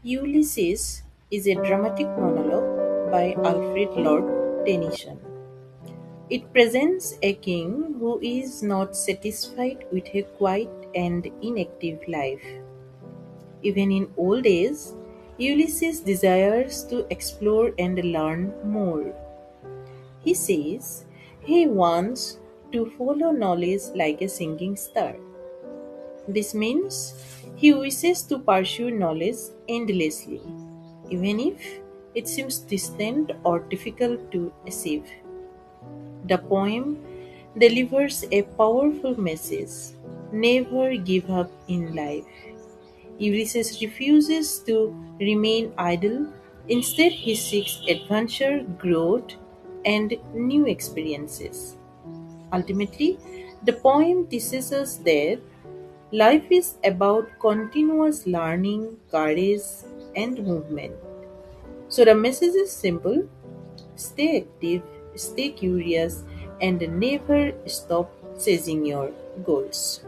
Ulysses is a dramatic monologue by Alfred Lord Tennyson. It presents a king who is not satisfied with a quiet and inactive life. Even in old age, Ulysses desires to explore and learn more. He says he wants to follow knowledge like a singing star. This means he wishes to pursue knowledge endlessly, even if it seems distant or difficult to achieve. The poem delivers a powerful message: never give up in life. Ulysses refuses to remain idle. Instead, he seeks adventure, growth, and new experiences. Ultimately, the poem teaches us that life is about continuous learning, courage, and movement. So, the message is simple: stay active, stay curious, and never stop chasing your goals.